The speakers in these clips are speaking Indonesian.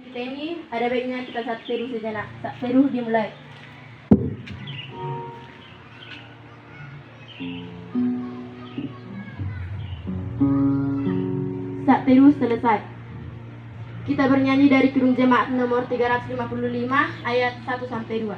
kita ini ada baiknya kita saat teruh sejenak. Saat teruh dimulai. Saat teruh selesai. Kita bernyanyi dari Kidung Jemaat nomor 355 ayat 1 sampai 2.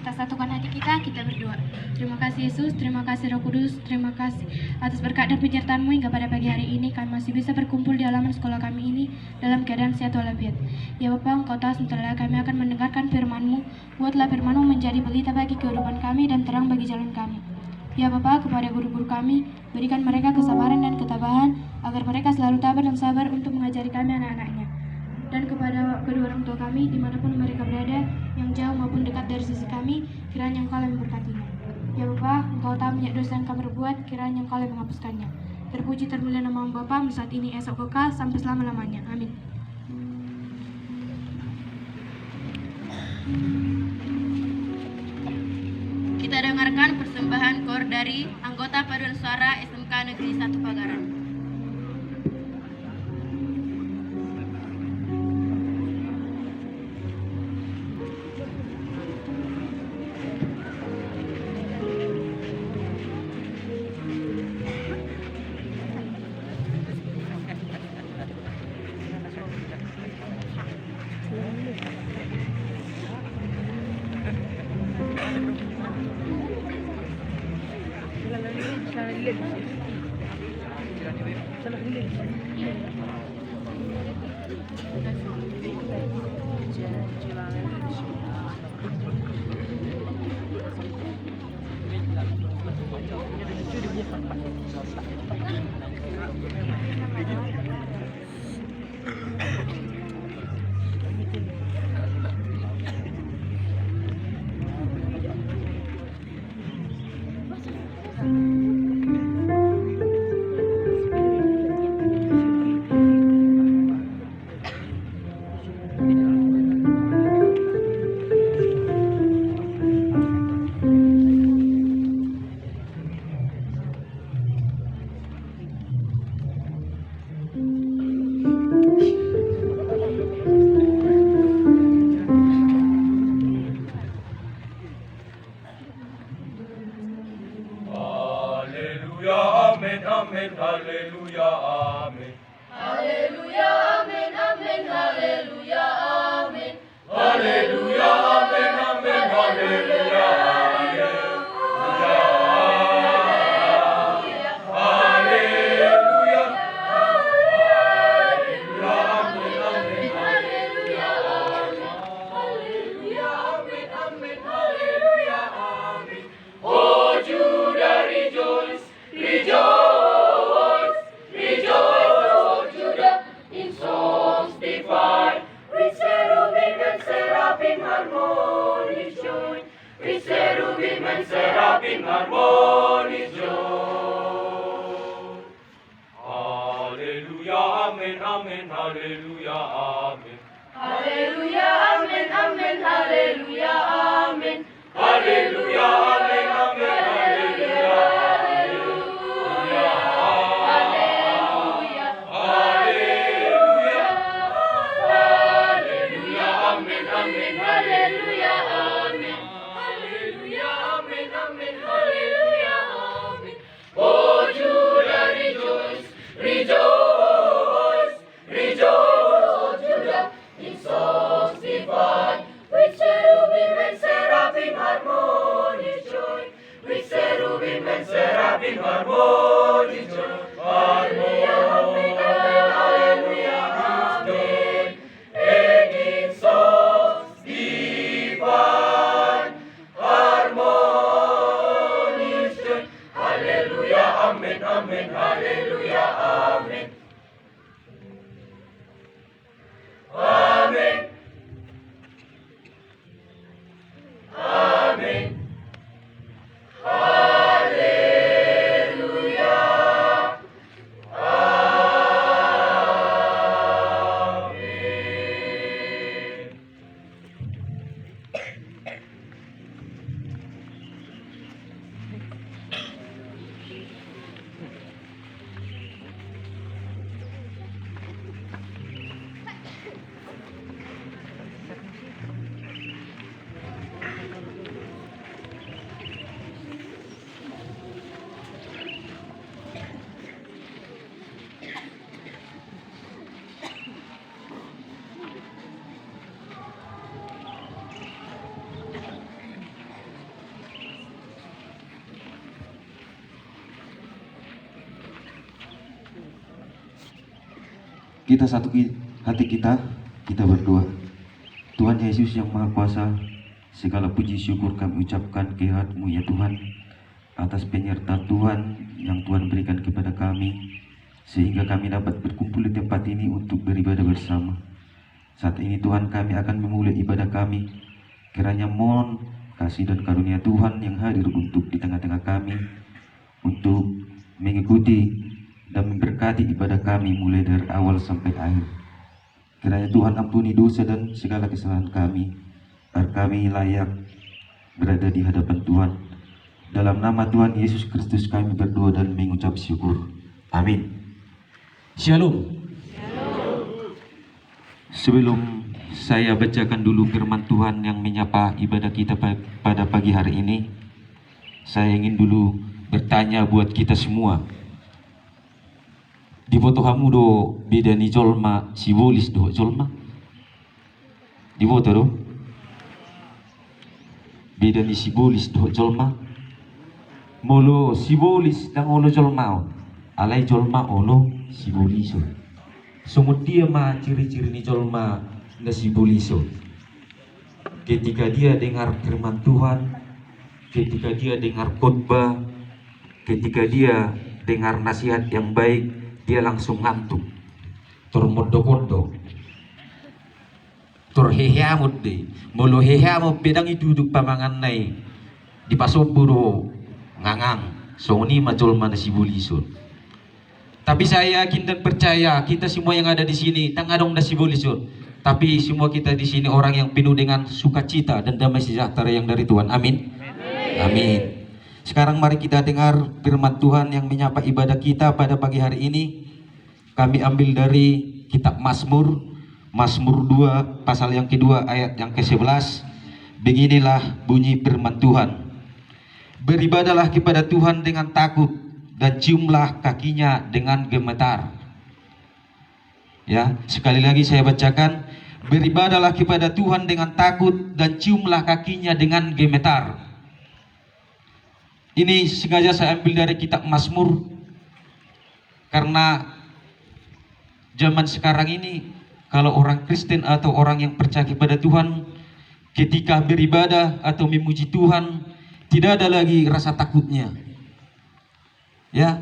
Kita satukan hati kita berdoa. Terima kasih Yesus, terima kasih Roh Kudus, terima kasih atas berkat dan penyertaan-Mu hingga pada pagi hari ini kami masih bisa berkumpul di halaman sekolah kami ini dalam keadaan sehat walafiat. Ya Bapa, Engkau tahu sebentar kami akan mendengarkan firman-Mu. Buatlah firman-Mu menjadi pelita bagi kehidupan kami dan terang bagi jalan kami. Ya Bapa, kepada guru-guru kami, berikan mereka kesabaran dan ketabahan agar mereka selalu tabah dan sabar untuk mengajari kami anak-anaknya. Dan kepada kedua orang tua kami, dimanapun mereka berada, yang jauh maupun dekat dari sisi kami, kiranya Engkau yang memberkatinya. Ya Bapa, Engkau tahu banyak dosa yang kami berbuat, kiranya Engkau yang menghapuskannya. Terpuji termulia nama Bapa, saat ini, esok kekal, sampai selama-lamanya. Amin. Kita dengarkan persembahan kor dari anggota paduan suara SMK Negeri 1 Pagaran. Amen, amen, haleluya, amen. Haleluya, amen, amen, haleluya, amen. Haleluya, amen, amen, haleluya, haleluya. Haleluya, haleluya, amen, amen, haleluya, amen. Haleluya, amen, amen, haleluya, amen. Oh Judah, rejoice, rejoice, rejoice, oh Judah, in songs divine, with cherubim and seraphim harmony. haleluya, amin. Haleluya, amin, amin, haleluya, amin. Haleluya, amin, amin, haleluya, haleluya, Haleluya, haleluya, haleluya, amin, amin, haleluya, amin. Haleluya, amin, amin, haleluya, amin. Oh Judah, rejoice, rejoice, rejoice, Judah, in songs divine, with cherubim and seraphim harmonious joy, with cherubim and seraphim harmonious joy. Hallelujah, amen, amen, hallelujah, amen. And in songs divine, harmonious joy. Hallelujah, amen, amen, hallelujah, amen. Amen. Amen. Hallelujah. Amen. Kita satu hati kita berdoa. Tuhan Yesus yang Maha Kuasa, segala puji syukur kami ucapkan kehadirat-Mu ya Tuhan, atas penyertaan Tuhan yang Tuhan berikan kepada kami, sehingga kami dapat berkumpul di tempat ini untuk beribadah bersama. Saat ini Tuhan, kami akan memulai ibadah kami. Kiranya mohon kasih dan karunia Tuhan yang hadir untuk di tengah-tengah kami, untuk mengikuti dan memberkati ibadah kami mulai dari awal sampai akhir. Kiranya Tuhan ampuni dosa dan segala kesalahan kami, agar kami layak berada di hadapan Tuhan. Dalam nama Tuhan Yesus Kristus kami berdoa dan mengucap syukur. Amin. Shalom. Sebelum saya bacakan dulu firman Tuhan yang menyapa ibadah kita pada pagi hari ini, saya ingin dulu bertanya buat kita semua. Di foto kamu do beda ni jolma simbolis do jolma. Di foto do beda ni simbolis do jolma. Molo simbolis dan olo jolma. Alai jolma olo simboliso. Sungguh dia ma ciri-ciri ni jolma na simboliso. Ketika dia dengar firman Tuhan, ketika dia dengar khotbah, ketika dia dengar nasihat yang baik, dia langsung ngantuk, termodo-modo, terheheamut deh, mulu heheamut bedang itu duduk pamangan nai di pasopuro ngangang, soni macul mana si bulisun. Tapi saya yakin dan percaya kita semua yang ada di sini tangadong da si bulisun. Tapi semua kita di sini orang yang penuh dengan sukacita dan damai sejahtera yang dari Tuhan. Amin. Amin. Sekarang mari kita dengar firman Tuhan yang menyapa ibadah kita pada pagi hari ini. Kami ambil dari kitab Mazmur 2 pasal yang kedua ayat yang ke-11. Beginilah bunyi firman Tuhan. Beribadahlah kepada Tuhan dengan takut dan ciumlah kakinya dengan gemetar. Ya, sekali lagi saya bacakan. Beribadahlah kepada Tuhan dengan takut dan ciumlah kakinya dengan gemetar. Ini sengaja saya ambil dari kitab Mazmur karena zaman sekarang ini kalau orang Kristen atau orang yang percaya kepada Tuhan ketika beribadah atau memuji Tuhan tidak ada lagi rasa takutnya. Ya,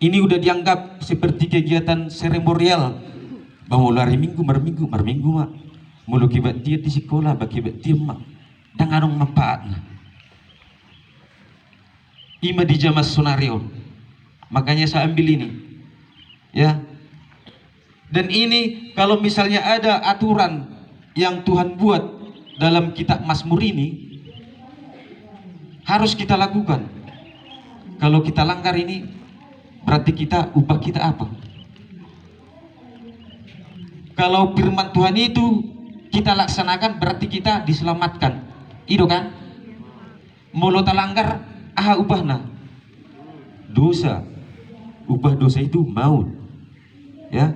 ini udah dianggap seperti kegiatan seremonial. Bahwa lari minggu mak mulu kibat dia di sekolah bagi kibat dia mak dan anong manfaatnya. Ima di jamas sonario. Makanya saya ambil ini. Ya. Dan ini kalau misalnya ada aturan yang Tuhan buat dalam kitab Mazmur ini, harus kita lakukan. Kalau kita langgar ini, berarti upah kita apa? Kalau firman Tuhan itu kita laksanakan, berarti kita diselamatkan. Itu kan? Mulu talanggar, upahna dosa. Upah dosa itu maut. Ya.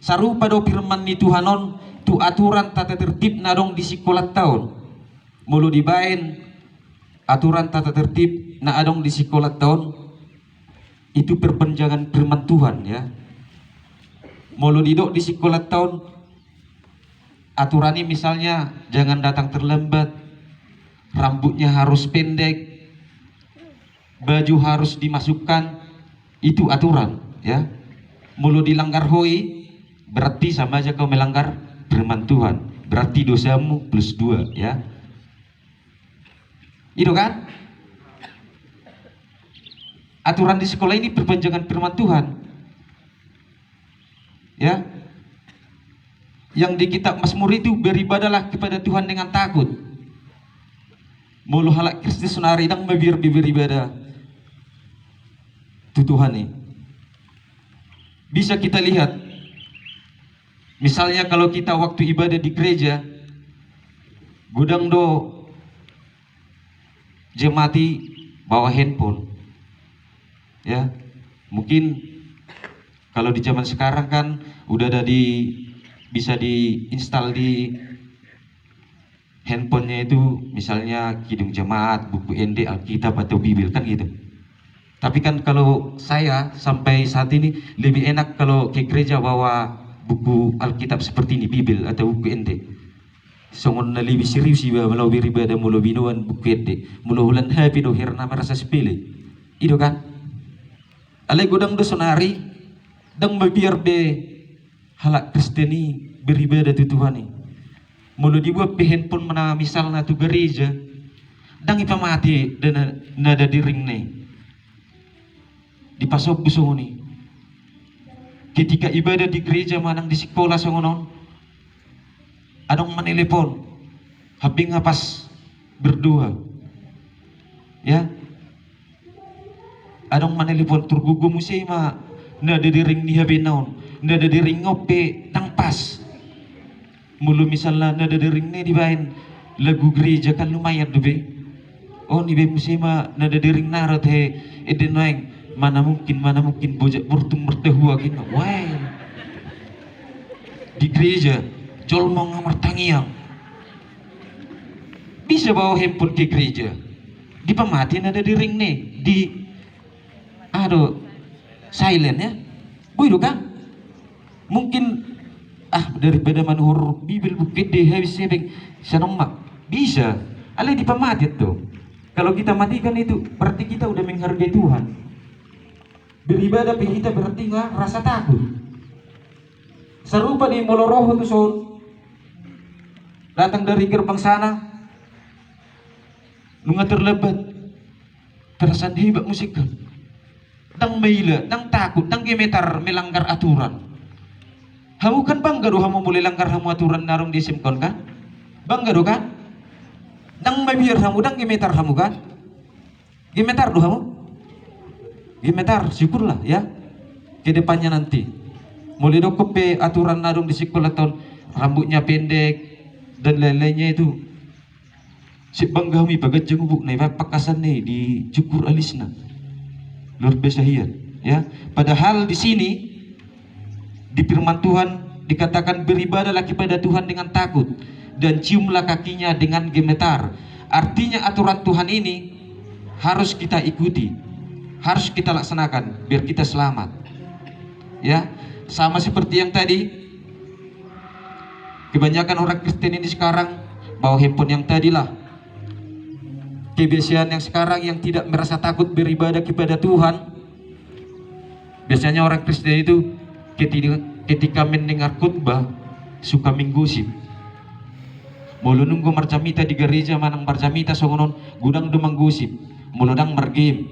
Sarupa do firman ni Tuhanon, tu aturan tata tertib nadong di sekolah tahun. Mulu dibain aturan tata tertib na adong di sekolah tahun, itu perpanjangan firman Tuhan, ya. Mulu didok di sekolah tahun, aturannya misalnya jangan datang terlambat, rambutnya harus pendek, baju harus dimasukkan, itu aturan, ya. Mulu dilanggar hoi, berarti sama aja kau melanggar firman Tuhan, berarti dosamu plus 2, ya. Itu kan? Aturan di sekolah ini perpanjangan firman Tuhan, ya. Yang di kitab Mazmur itu, beribadalah kepada Tuhan dengan takut. Mulu halak Kristus sunari dang beribadah tu Tuhan nih. Bisa kita lihat, misalnya kalau kita waktu ibadah di gereja, gudang do jemati bawa handphone, ya. Mungkin kalau di zaman sekarang kan udah ada bisa diinstal di handphonenya itu, misalnya Kidung Jemaat, buku ND, Alkitab atau Bibil kan gitu. Tapi kan kalau saya sampai saat ini lebih enak kalau ke gereja bawa buku Alkitab seperti ini, Bibil atau buku ND. Songon na lebih serius sih kalau beribadah mulu binuan buku ND, mulu hulan happy do hirna merasa sepele. Itu kan? Alai godang do sonari dang mabiar be halak Kristeni beribadah tu Tuhan ni. Mulu dibuat pe handphone mana misalnya tu gereja, dang ipamati dan nada diring nih. Di pasok busong ni. Ketika ibadah di gereja manang di sekolah songonon, adong menelepon, habing ngapas berdua, ya. Adong menelepon turgugu musema, nada diring ni habin naon, nada diring ngope tang pas. Mulu misalnya nada diring ni dibain lagu gereja kan lumayan dobe. Oh ni be musema nada diring narot he edenoeng. Mana mungkin bojak murtung mertehua gini. Wah, di gereja colmong mertangiang bisa bawa handphone ke gereja, di pematiin ada di ring nih, di silent ya, boy kan? Mungkin daripada manuhur Bibil bukit deh habis sebeng sanomak bisa, alih di pematiin tuh. Kalau kita matikan itu berarti kita udah menghargai Tuhan. Beribadah kita berarti nggak rasa takut. Serupa di Molo Roho tuh son, datang dari gerbang sana, nunga terlebat, terasa hebat musik, dang meila, dang takut, dang gemetar melanggar aturan. Kamu kan bangga doh kamu boleh langgar kamu aturan narung di simkon kan? Bangga doh kan? Dang mabiar kamu, dang gemetar kamu kan? Gemetar doh kamu? Gemetar, syukurlah ya. Ke depannya nanti mulai dokope aturan nadong di sekolah tahun, rambutnya pendek dan lain-lainnya itu. Si bangga kami bagat jengubuk nih pakasan nih di cukur alisna. Luar biasa ya. Padahal di sini di firman Tuhan dikatakan beribadahlah kepada Tuhan dengan takut dan ciumlah kakinya dengan gemetar. Artinya aturan Tuhan ini harus kita ikuti, harus kita laksanakan biar kita selamat, ya. Sama seperti yang tadi, kebanyakan orang Kristen ini sekarang bawa handphone yang tadilah, kebiasaan yang sekarang yang tidak merasa takut beribadah kepada Tuhan. Biasanya orang Kristen itu ketika mendengar khutbah suka menggosip. Mulu nunggu marcamita di gereja manang marcamita songonon gudang do menggosip, muludang mergim,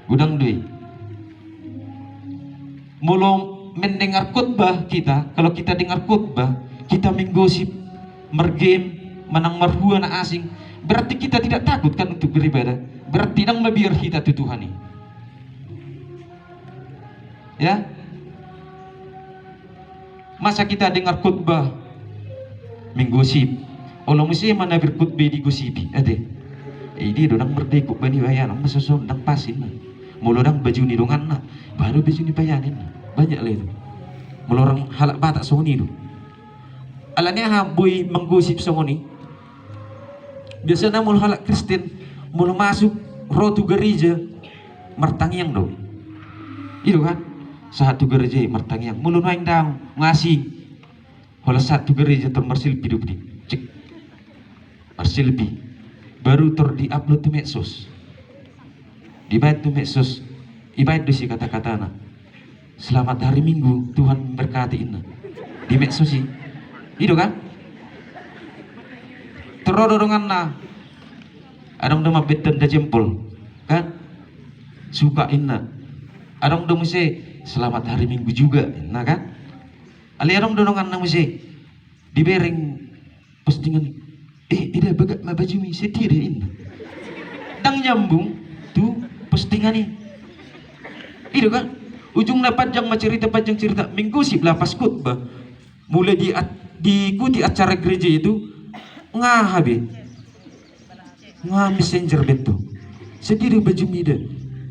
gudang doi. Mulu mendengar khotbah kita, kalau kita dengar khotbah, kita menggosip, mergame, menang marhua na asing, berarti kita tidak takut kan untuk beribadah. Berarti nang mabiar kita tu Tuhan ini. Ya, masa kita dengar khotbah menggosip, kalau mesti mana berkhotbah digosipi, ade. Ini dorang merdeka bani bayan, masa sondang pasin, mulodang baju ni dongan na, baru baju ni bayanin, banyak lah itu. Mulorang halak batak soni tu. Alanya habui menggosip soni. Biasanya mul halak Kristen, mul masuk rotu gereja, mertangiang do. Itu kan? Satu gereja mertangiang, mulu naing daun ngasih. Kalau satu gereja termersil hidup di, cek, mersilpi, baru di-upload tu medsos, dibayar tu medsos, ibarat tu si kata-kata na, selamat hari Minggu, Tuhan berkati ina, di medsos sih, itu kan? Terodorongan na, adong dama beton da jempol, kan? Suka ina, adong dama se, selamat hari Minggu juga, nah kan? Aliarong donongan na mesti dibereng postingan, ida bagat mabaju mi setir ini, dang nyambung tu postingan ini, itu kan? Ujungnya panjang panjang cerita, menggosip lah pas khotbah, mulai diikuti acara gereja itu, ngah messenger betul, sediri baju mi dah,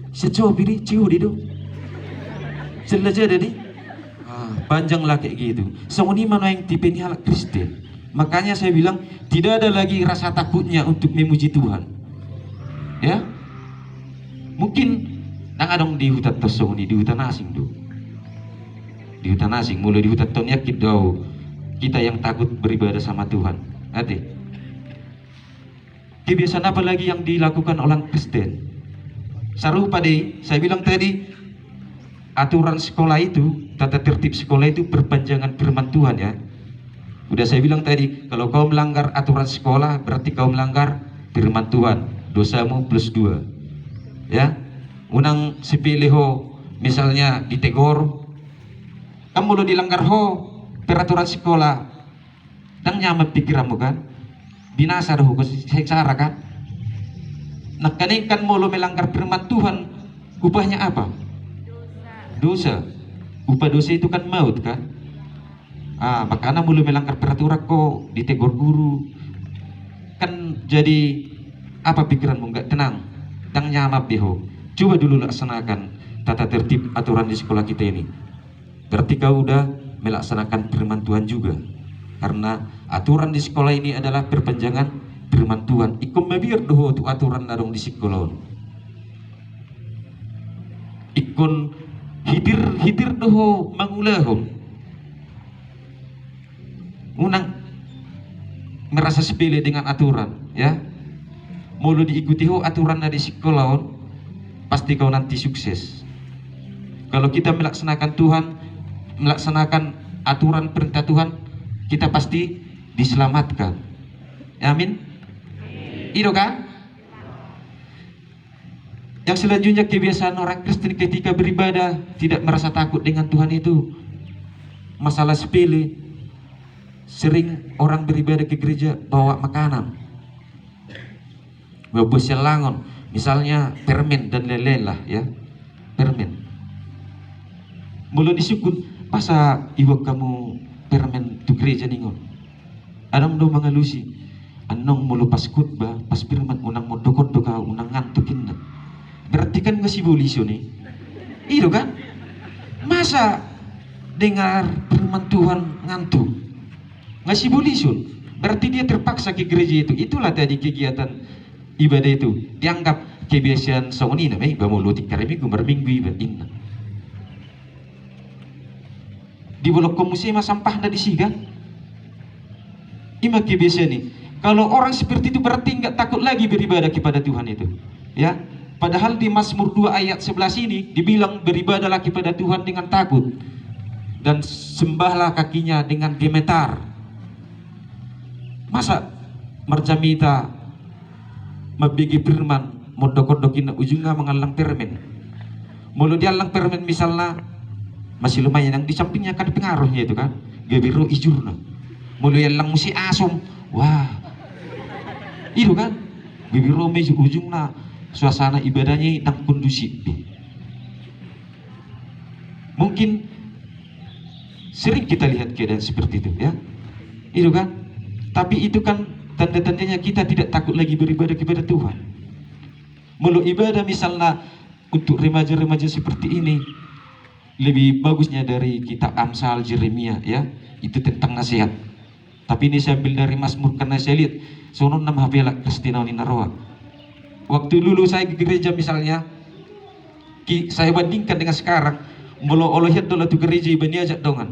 sejauh biri ciu di do, selajar dari. Panjang lah kayak gitu. Semua mana yang tipe ini halak Kristen. Makanya saya bilang tidak ada lagi rasa takutnya untuk memuji Tuhan. Ya, mungkin nang adong di hutan tosong di hutan asing do. Di hutan asing mulai di hutan ton yakin do kita yang takut beribadah sama Tuhan. Ade. Kebiasaan apa lagi yang dilakukan orang Kristen? Serupa deh. Saya bilang tadi aturan sekolah itu, tata tertib sekolah itu perpanjangan firman Tuhan ya. Udah saya bilang tadi, kalau kau melanggar aturan sekolah berarti kau melanggar firman Tuhan. Dosamu plus 2. Ya. Unang sepele ho, misalnya ditegor, kamu lo dilanggar ho peraturan sekolah. Dang nyaman pikiranmu kan? Binasa dah secara kan? Nah, kan mau lo melanggar firman Tuhan, upahnya apa? Dosa. Upah dosa itu kan maut kan? Makanya mulai melanggar peraturan kok ditegur guru. Kan jadi apa pikiranmu nggak tenang? Tang nyamap beho. Coba dulu laksanakan tata tertib aturan di sekolah kita ini. Berarti kau udah melaksanakan firman Tuhan juga. Karena aturan di sekolah ini adalah perpanjangan firman Tuhan. Ikum mabir doho tu aturan nadong di sekolah. Ikun hidir doho mangulahom. Unang merasa sepele dengan aturan, ya. Mulu diikuti ho aturan dari sekolah, pasti kau nanti sukses. Kalau kita melaksanakan aturan perintah Tuhan, kita pasti diselamatkan. Amin. Itu kan? Yang selanjutnya kebiasaan orang Kristen ketika beribadah tidak merasa takut dengan Tuhan itu masalah sepele. Sering orang beribadah ke gereja bawa makanan, bawa bosel langon, misalnya permen dan lain-lain lah ya, permen. Mulu disukun, pasa iwak kamu permen tu gereja ningon. Anong do mangalusi, anong mulu pas khotbah, pas firman unang mo dokot do kau, unang ngantukin na. Berarti kan nggak simbolisio nih, itu kan? Masa dengar firman Tuhan ngantuk, nggak simbolisio? Berarti dia terpaksa ke gereja itu. Itulah tadi kegiatan ibadah itu dianggap kebiasaan songoni namanya bamulotik karemi gumar minggu ibadah. Di bolok komusema sampah na disiga. Ima kebiasaan nih. Kalau orang seperti itu berarti nggak takut lagi beribadah kepada Tuhan itu, ya. Padahal di Mazmur 2 ayat 11 ini dibilang beribadahlah kepada Tuhan dengan takut dan sembahlah kakinya dengan gemetar. Masa merjamita mabigi firman modok-dokin ujungnya mengalang permen. Mulu dia alang permen misalnya masih lumayan. Yang di sampingnya kan pengaruhnya itu kan gebiro ijurna mulai lang musi asum, wah itu kan gebiro meju ujungna suasana ibadahnya nang kondusif. Mungkin sering kita lihat keadaan seperti itu ya, itu kan. Tapi itu kan tanda-tandanya kita tidak takut lagi beribadah kepada Tuhan. Mulu ibadah misalnya untuk remaja-remaja seperti ini lebih bagusnya dari kitab Amsal, Jeremia ya, itu tentang nasihat. Tapi ini saya ambil dari Mazmur karena saya lihat sono nama habela Kristina Ninaroa. Waktu dulu saya ke gereja misalnya, saya bandingkan dengan sekarang, mulu olohet dola tu gereja ibani ajak dongan.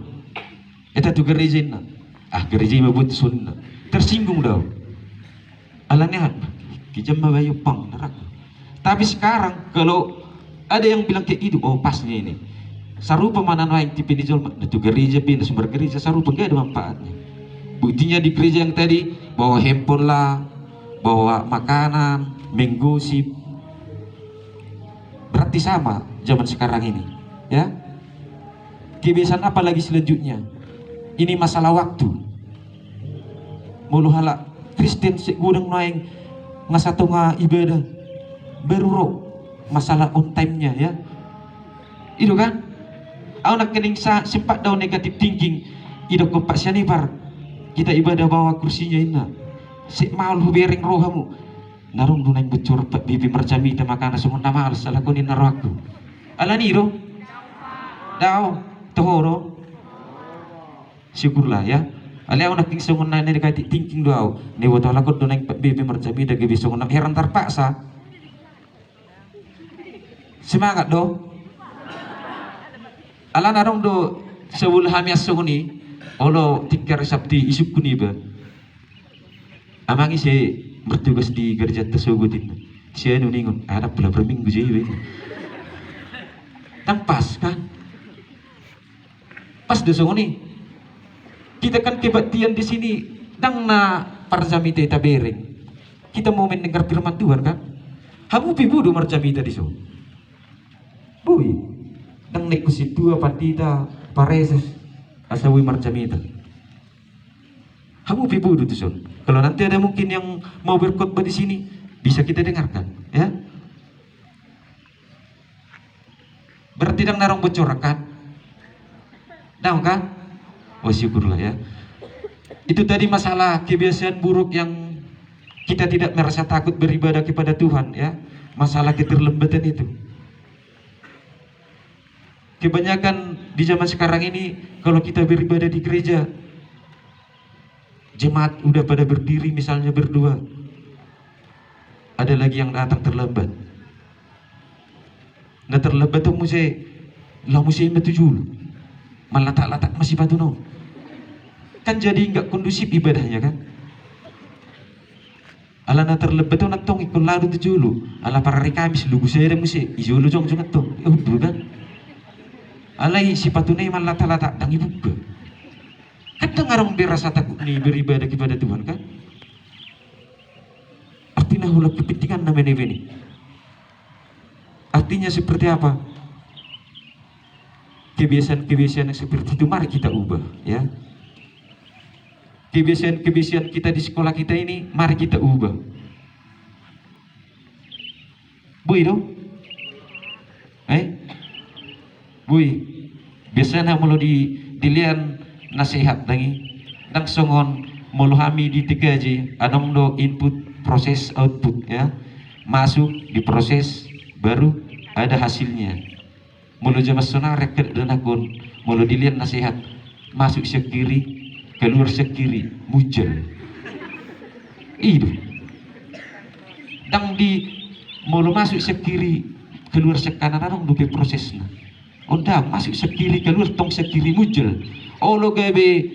Eta tu gereja ina, gereja iba buat sunna, tersinggung dah. Alanya kijam babayo pang neraka. Tapi sekarang kalau ada yang bilang kayak gitu, oh pasnya ini sarupa mana yang tipe di jual itu gereja pindah sumber gereja sarupa gak ada manfaatnya. Buktinya di gereja yang tadi bawa handphone lah, bawa makanan, menggosip, berarti sama zaman sekarang ini ya. Kebiasaan apa lagi selanjutnya? Ini masalah waktu. Mulu halak Kristen segudang naing ngasatu nga ibadah beruruk masalah on time-nya ya. Itu kan? Aku nak kening sempat daun negatif thinking. Ido ko pak sianibar. Kita ibadah bawa kursinya ina. Si maul bering rohamu. Narung dunay bocor pak bibi merjami ta makana sumun nama al salah kunin naraku. Ala niro. Daw tohoro. Syukurlah ya. Ali aku nak sungun na ni kait thinking daw. Ni woto lakot dunay bibi merjami da gibi sungun heran terpaksa. Semangat do. Ala narong do sewul hamias sunguni olo tikar sabti isuk kuni ba. Amangi si bertugas di gereja tersebut itu. Saya nuningun ada pula berminggu jadi. Tang pas kan? Pas do sunguni. Kita kan kebaktian di sini dang na parjamite tabering. Kita mau mendengar firman Tuhan kan? Hamu pibudu marjamita di so. Bui, dang nekusi dua patita pareses asawi marjamita. Kamu pibudu tuh son. Kalau nanti ada mungkin yang mau berkhotbah di sini, bisa kita dengarkan, ya. Berarti dang narong bocorakan, dang kan? Oh syukurlah ya. Itu tadi masalah kebiasaan buruk yang kita tidak merasa takut beribadah kepada Tuhan, ya. Masalah keterlambatan itu. Kebanyakan di zaman sekarang ini kalau kita beribadah di gereja, jemaat udah pada berdiri misalnya berdua, ada lagi yang datang terlambat. Nah terlambat tuh mesti betujul, malah tak masih batu no. Kan jadi nggak kondusif ibadahnya kan. Ala na terlambat tuh natong ikut lalu tujulu, ala para rekamis lugu saya mesti ijulu jong natong, kan. Alai si patunay man lata-lata dang ibuga. Kadang arang berasa takut nih beribadah kepada Tuhan kan? Artinya hula kepentingan namanya ini. Artinya seperti apa? Kebiasaan-kebiasaan yang seperti itu mari kita ubah ya. Kebiasaan-kebiasaan kita di sekolah kita ini mari kita ubah. Bui dong? Bui, biasanya mulu dilian nasihat dangi, dang songon mulu hami di tigaji, anong do input proses output ya, masuk diproses baru ada hasilnya. Mulu jamas sona reket dan akun, mulu dilian nasihat, masuk sekiri, keluar sekiri, mujal. Itu, dang di mulu masuk sekiri, keluar sekanan anong do prosesnya. Onda masuk sekiri keluar tong sekiri mujel. Olo gabe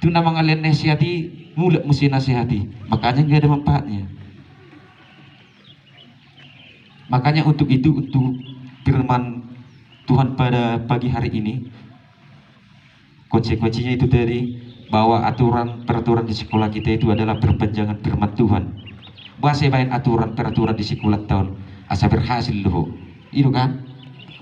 tu nama ngalen nasihati mulak mesti nasihati. Makanya nggak ada manfaatnya. Makanya untuk itu untuk firman Tuhan pada pagi hari ini konsekuensinya itu tadi bahwa peraturan di sekolah kita itu adalah perpanjangan firman Tuhan. Bahasa baik aturan peraturan di sekolah tahun asa berhasil loh. Itu kan?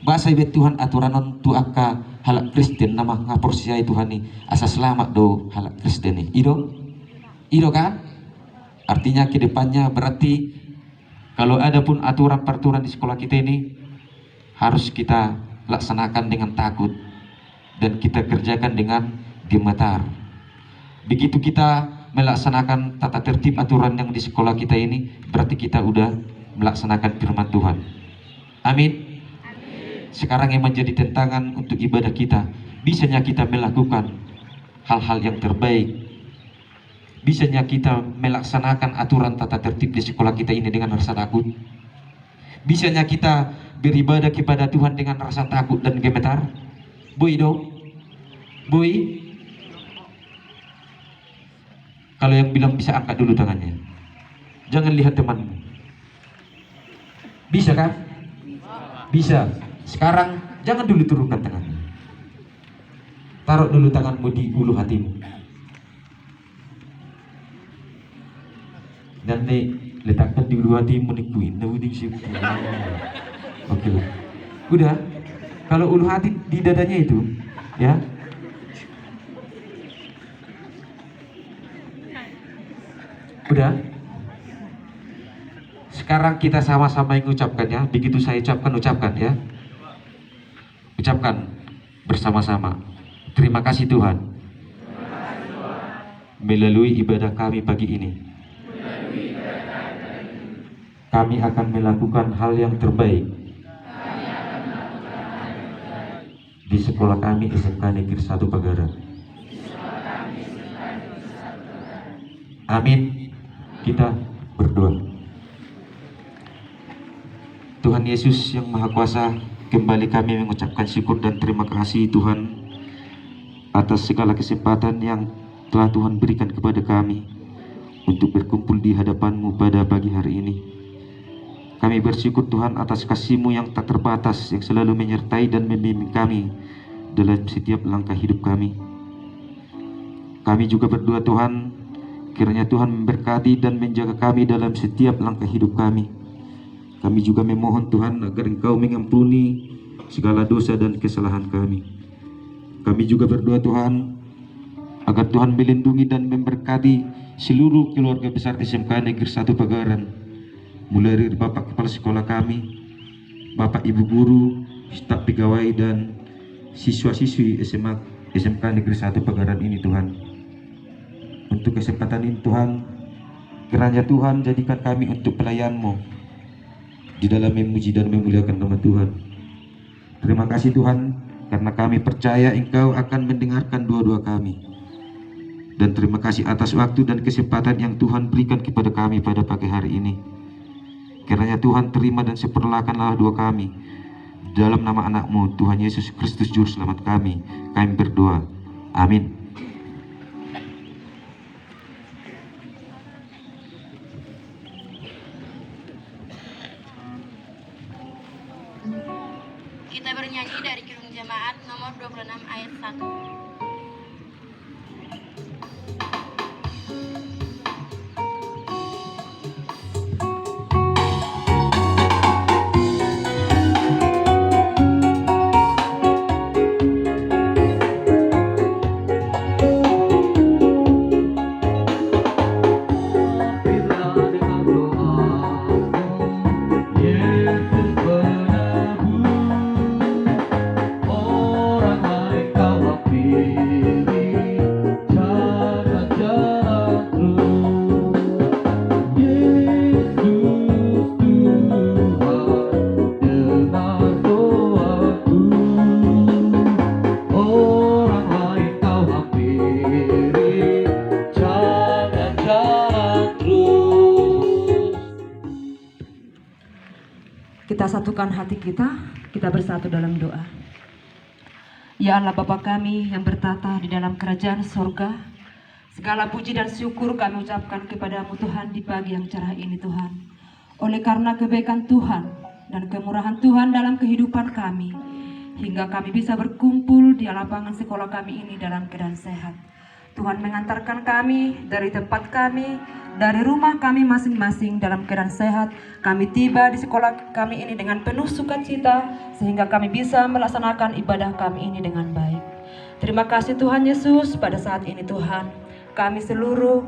Bahasa ibu Tuhan aturan untuk akka halak Kristen nama ngapor siya Tuhan ni asa selamat do halak Kristen ni ido kan, artinya kedepannya berarti kalau ada pun aturan peraturan di sekolah kita ini harus kita laksanakan dengan takut dan kita kerjakan dengan gemetar. Begitu kita melaksanakan tata tertib aturan yang di sekolah kita ini, berarti kita udah melaksanakan firman Tuhan. Amin. Sekarang yang menjadi tantangan untuk ibadah kita, bisanya kita melakukan hal-hal yang terbaik, bisanya kita melaksanakan aturan tata tertib di sekolah kita ini dengan rasa takut, bisanya kita beribadah kepada Tuhan dengan rasa takut dan gemetar. Boy, kalau yang bilang bisa angkat dulu tangannya, jangan lihat temanmu. Bisa kan? Bisa. Sekarang jangan dulu turunkan tanganmu, taruh dulu tanganmu di ulu hatimu dan letakkan di ulu hatimu nih kuin. Oke lah. Udah. Kalau ulu hati di dadanya itu, ya. Udah. Sekarang kita sama-sama yang ucapkan ya. Begitu saya ucapkan ya. Ucapkan bersama-sama. Terima kasih Tuhan. Melalui ibadah kami pagi ini, kami akan melakukan hal yang terbaik di sekolah kami SMK Negeri 1 Pagaran. Amin. Kita berdoa. Tuhan Yesus yang Maha Kuasa, kembali kami mengucapkan syukur dan terima kasih Tuhan atas segala kesempatan yang telah Tuhan berikan kepada kami untuk berkumpul di hadapan-Mu pada pagi hari ini. Kami bersyukur Tuhan atas kasih-Mu yang tak terbatas, yang selalu menyertai dan membimbing kami dalam setiap langkah hidup kami. Kami juga berdoa Tuhan, kiranya Tuhan memberkati dan menjaga kami dalam setiap langkah hidup kami. Kami juga memohon Tuhan agar Engkau mengampuni segala dosa dan kesalahan kami. Kami juga berdoa Tuhan agar Tuhan melindungi dan memberkati seluruh keluarga besar SMK Negeri 1 Pagaran, mulai dari Bapak Kepala Sekolah kami, Bapak Ibu Guru, staf pegawai dan siswa-siswi SMK Negeri 1 Pagaran ini Tuhan. Untuk kesempatan ini Tuhan, kiranya Tuhan jadikan kami untuk pelayan-Mu di dalam memuji dan memuliakan nama Tuhan. Terima kasih Tuhan, karena kami percaya Engkau akan mendengarkan doa-doa kami. Dan terima kasih atas waktu dan kesempatan yang Tuhan berikan kepada kami pada pagi hari ini. Kiranya Tuhan terima dan seperlakanlah doa kami. Dalam nama anak-Mu, Tuhan Yesus Kristus Juru Selamat kami berdoa. Amin. Kita bernyanyi dari Kidung Jemaat nomor 26 ayat 1. Kita satukan hati kita bersatu dalam doa. Ya Allah Bapa kami yang bertata di dalam kerajaan sorga, segala puji dan syukur kami ucapkan kepadamu Tuhan di pagi yang cerah ini Tuhan. Oleh karena kebaikan Tuhan dan kemurahan Tuhan dalam kehidupan kami, hingga kami bisa berkumpul di lapangan sekolah kami ini dalam keadaan sehat. Tuhan mengantarkan kami dari tempat kami, dari rumah kami masing-masing dalam keadaan sehat. Kami tiba di sekolah kami ini dengan penuh sukacita, sehingga kami bisa melaksanakan ibadah kami ini dengan baik. Terima kasih Tuhan Yesus. Pada saat ini Tuhan, kami seluruh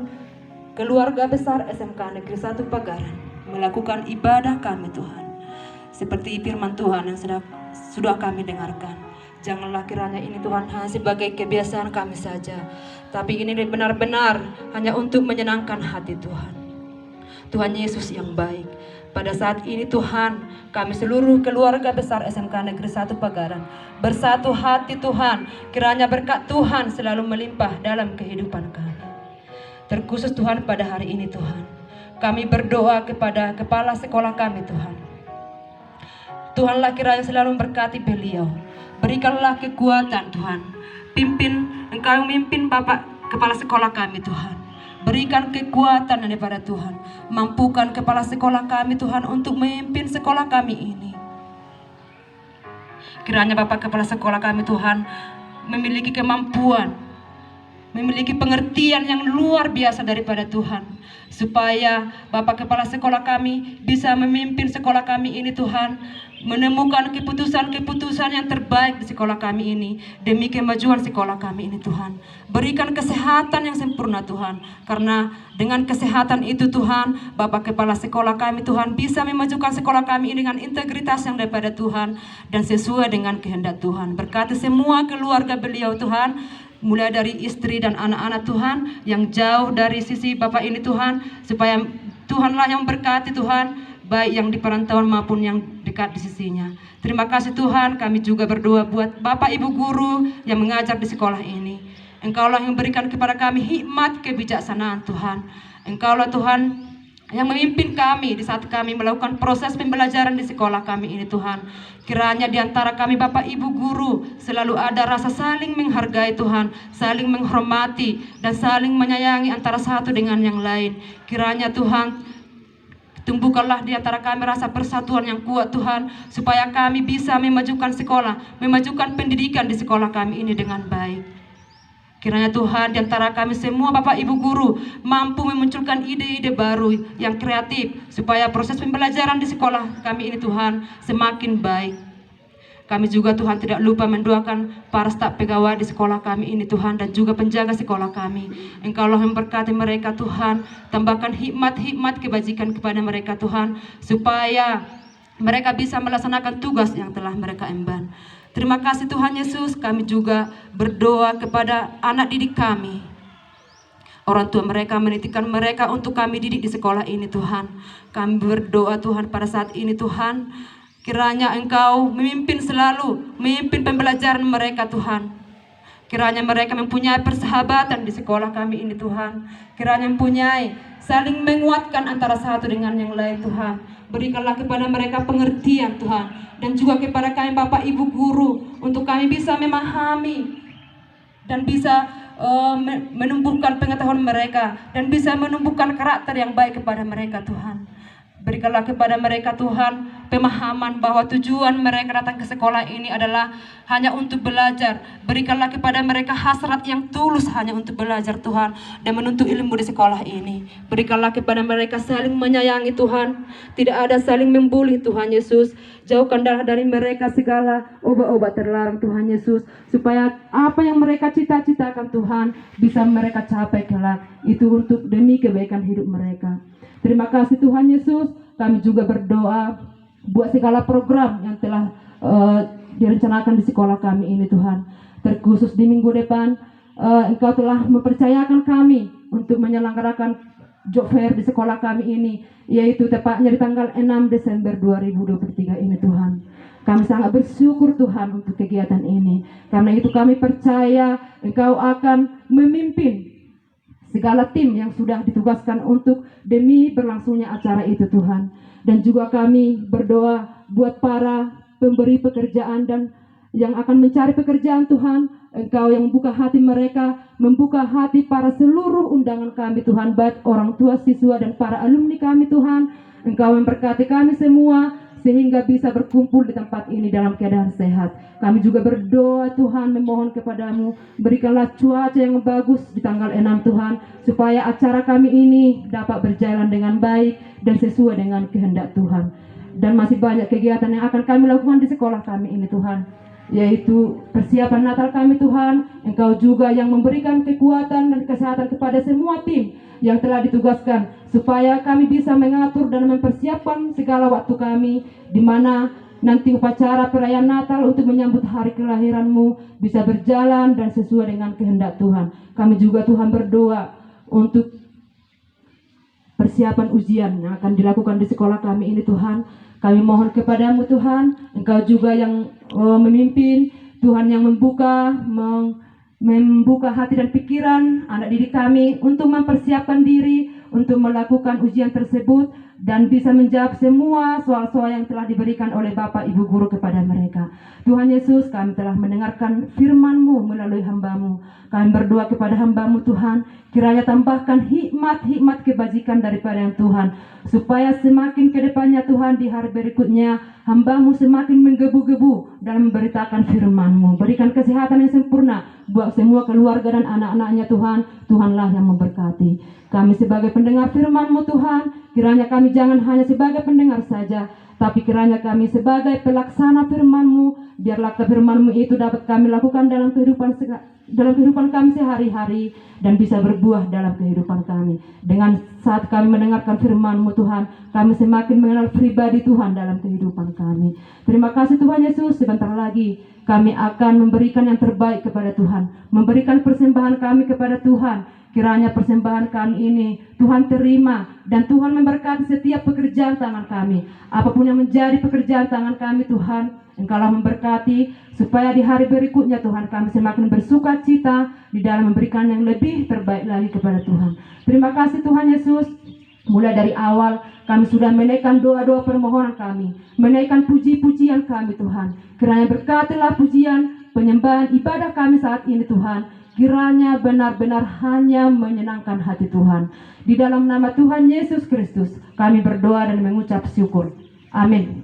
keluarga besar SMK Negeri 1 Pagaran melakukan ibadah kami Tuhan, seperti firman Tuhan yang sudah kami dengarkan. Janganlah kiranya ini Tuhan hanya sebagai kebiasaan kami saja, tapi ini benar-benar hanya untuk menyenangkan hati Tuhan. Tuhan Yesus yang baik, pada saat ini Tuhan, kami seluruh keluarga besar SMK Negeri 1 Pagaran bersatu hati Tuhan, kiranya berkat Tuhan selalu melimpah dalam kehidupan kami. Terkhusus Tuhan pada hari ini Tuhan, kami berdoa kepada kepala sekolah kami Tuhan. Tuhanlah kiranya selalu memberkati beliau. Berikanlah kekuatan Tuhan. Engkau memimpin Bapak kepala sekolah kami Tuhan. Berikan kekuatan daripada Tuhan. Mampukan kepala sekolah kami Tuhan untuk memimpin sekolah kami ini. Kiranya Bapak kepala sekolah kami Tuhan memiliki kemampuan, memiliki pengertian yang luar biasa daripada Tuhan, supaya Bapak kepala sekolah kami bisa memimpin sekolah kami ini Tuhan, menemukan keputusan-keputusan yang terbaik di sekolah kami ini demi kemajuan sekolah kami ini Tuhan. Berikan kesehatan yang sempurna Tuhan, karena dengan kesehatan itu Tuhan, Bapak kepala sekolah kami Tuhan bisa memajukan sekolah kami ini dengan integritas yang daripada Tuhan dan sesuai dengan kehendak Tuhan. Berkati semua keluarga beliau Tuhan, mulai dari istri dan anak-anak Tuhan yang jauh dari sisi Bapak ini Tuhan, supaya Tuhanlah yang berkati Tuhan, baik yang di perantauan maupun yang dekat di sisinya. Terima kasih Tuhan, kami juga berdoa buat Bapak Ibu guru yang mengajar di sekolah ini. Engkaulah yang berikan kepada kami hikmat kebijaksanaan Tuhan. Engkaulah Tuhan yang memimpin kami di saat kami melakukan proses pembelajaran di sekolah kami ini Tuhan. Kiranya di antara kami Bapak Ibu guru selalu ada rasa saling menghargai Tuhan, saling menghormati dan saling menyayangi antara satu dengan yang lain. Kiranya Tuhan, tumbuhkanlah di antara kami rasa persatuan yang kuat Tuhan, supaya kami bisa memajukan sekolah, memajukan pendidikan di sekolah kami ini dengan baik. Kiranya Tuhan di antara kami semua Bapak Ibu guru mampu memunculkan ide-ide baru yang kreatif, supaya proses pembelajaran di sekolah kami ini Tuhan semakin baik. Kami juga Tuhan tidak lupa mendoakan para staf pegawai di sekolah kami ini Tuhan, dan juga penjaga sekolah kami. Engkaulah yang memberkati mereka Tuhan, tambahkan hikmat-hikmat kebajikan kepada mereka Tuhan, supaya mereka bisa melaksanakan tugas yang telah mereka emban. Terima kasih Tuhan Yesus. Kami juga berdoa kepada anak didik kami. Orang tua mereka menitipkan mereka untuk kami didik di sekolah ini Tuhan. Kami berdoa Tuhan pada saat ini Tuhan, kiranya Engkau memimpin selalu, memimpin pembelajaran mereka Tuhan. Kiranya mereka mempunyai persahabatan di sekolah kami ini Tuhan. Kiranya mempunyai saling menguatkan antara satu dengan yang lain Tuhan. Berikanlah kepada mereka pengertian Tuhan, dan juga kepada kami Bapak Ibu guru, untuk kami bisa memahami dan bisa menumbuhkan pengetahuan mereka, dan bisa menumbuhkan karakter yang baik kepada mereka Tuhan. Berikanlah kepada mereka Tuhan pemahaman bahwa tujuan mereka datang ke sekolah ini adalah hanya untuk belajar. Berikanlah kepada mereka hasrat yang tulus hanya untuk belajar Tuhan, dan menuntut ilmu di sekolah ini. Berikanlah kepada mereka saling menyayangi Tuhan, tidak ada saling membuli Tuhan Yesus. Jauhkanlah dari mereka segala obat-obat terlarang Tuhan Yesus, supaya apa yang mereka cita-citakan Tuhan bisa mereka capai kelak. Itu untuk demi kebaikan hidup mereka. Terima kasih Tuhan Yesus. Kami juga berdoa buat segala program yang telah direncanakan di sekolah kami ini Tuhan. Terkhusus di minggu depan, Engkau telah mempercayakan kami untuk menyelenggarakan job fair di sekolah kami ini, yaitu tepatnya di tanggal 6 Desember 2023 ini Tuhan. Kami sangat bersyukur Tuhan untuk kegiatan ini. Karena itu kami percaya Engkau akan memimpin segala tim yang sudah ditugaskan untuk demi berlangsungnya acara itu Tuhan. Dan juga kami berdoa buat para pemberi pekerjaan dan yang akan mencari pekerjaan Tuhan. Engkau yang membuka hati mereka, membuka hati para seluruh undangan kami Tuhan, baik orang tua, siswa dan para alumni kami Tuhan. Engkau memberkati kami semua sehingga bisa berkumpul di tempat ini dalam keadaan sehat. Kami juga berdoa Tuhan, memohon kepadamu, berikanlah cuaca yang bagus di tanggal 6 Tuhan, supaya acara kami ini dapat berjalan dengan baik dan sesuai dengan kehendak Tuhan. Dan masih banyak kegiatan yang akan kami lakukan di sekolah kami ini Tuhan, yaitu persiapan Natal kami Tuhan. Engkau juga yang memberikan kekuatan dan kesehatan kepada semua tim yang telah ditugaskan, supaya kami bisa mengatur dan mempersiapkan segala waktu kami, di mana nanti upacara perayaan Natal untuk menyambut hari kelahiran-Mu bisa berjalan dan sesuai dengan kehendak Tuhan. Kami juga Tuhan berdoa untuk persiapan ujian yang akan dilakukan di sekolah kami ini Tuhan. Kami mohon kepadamu Tuhan, Engkau juga yang memimpin, Tuhan yang membuka hati dan pikiran anak didik kami untuk mempersiapkan diri untuk melakukan ujian tersebut dan bisa menjawab semua soal-soal yang telah diberikan oleh Bapak Ibu Guru kepada mereka. Tuhan Yesus, kami telah mendengarkan firman-Mu melalui hamba-Mu. Kami berdoa kepada hamba-Mu Tuhan, kiranya tambahkan hikmat-hikmat kebajikan daripada yang Tuhan, supaya semakin ke depannya Tuhan, di hari berikutnya hamba-Mu semakin menggebu-gebu dalam memberitakan firman-Mu. Berikan kesehatan yang sempurna buat semua keluarga dan anak-anaknya Tuhan. Tuhanlah yang memberkati. Kami sebagai pendengar firman-Mu Tuhan, kiranya kami jangan hanya sebagai pendengar saja, tapi kiranya kami sebagai pelaksana firman-Mu. Biarlah firman-Mu itu dapat kami lakukan dalam kehidupan kami sehari-hari dan bisa berbuah dalam kehidupan kami. Dengan saat kami mendengarkan firman-Mu Tuhan, kami semakin mengenal pribadi Tuhan dalam kehidupan kami. Terima kasih Tuhan Yesus. Sebentar lagi kami akan memberikan yang terbaik kepada Tuhan, memberikan persembahan kami kepada Tuhan. Kiranya persembahan kami ini Tuhan terima, dan Tuhan memberkati setiap pekerjaan tangan kami. Apapun yang menjadi pekerjaan tangan kami Tuhan, Engkaulah memberkati, supaya di hari berikutnya Tuhan kami semakin bersuka cita di dalam memberikan yang lebih terbaik lagi kepada Tuhan. Terima kasih Tuhan Yesus. Mulai dari awal kami sudah menaikkan doa-doa permohonan kami, menaikkan puji-pujian kami Tuhan. Kiranya berkatilah pujian, penyembahan, ibadah kami saat ini Tuhan. Kiranya benar-benar hanya menyenangkan hati Tuhan. Di dalam nama Tuhan Yesus Kristus kami berdoa dan mengucap syukur. Amin.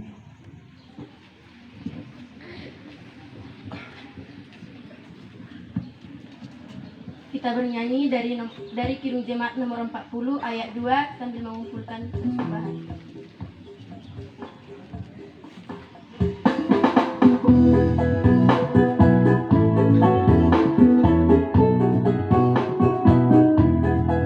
Kita bernyanyi dari Kidung Jemaat nomor 40 ayat 2 sambil mengumpulkan persembahan.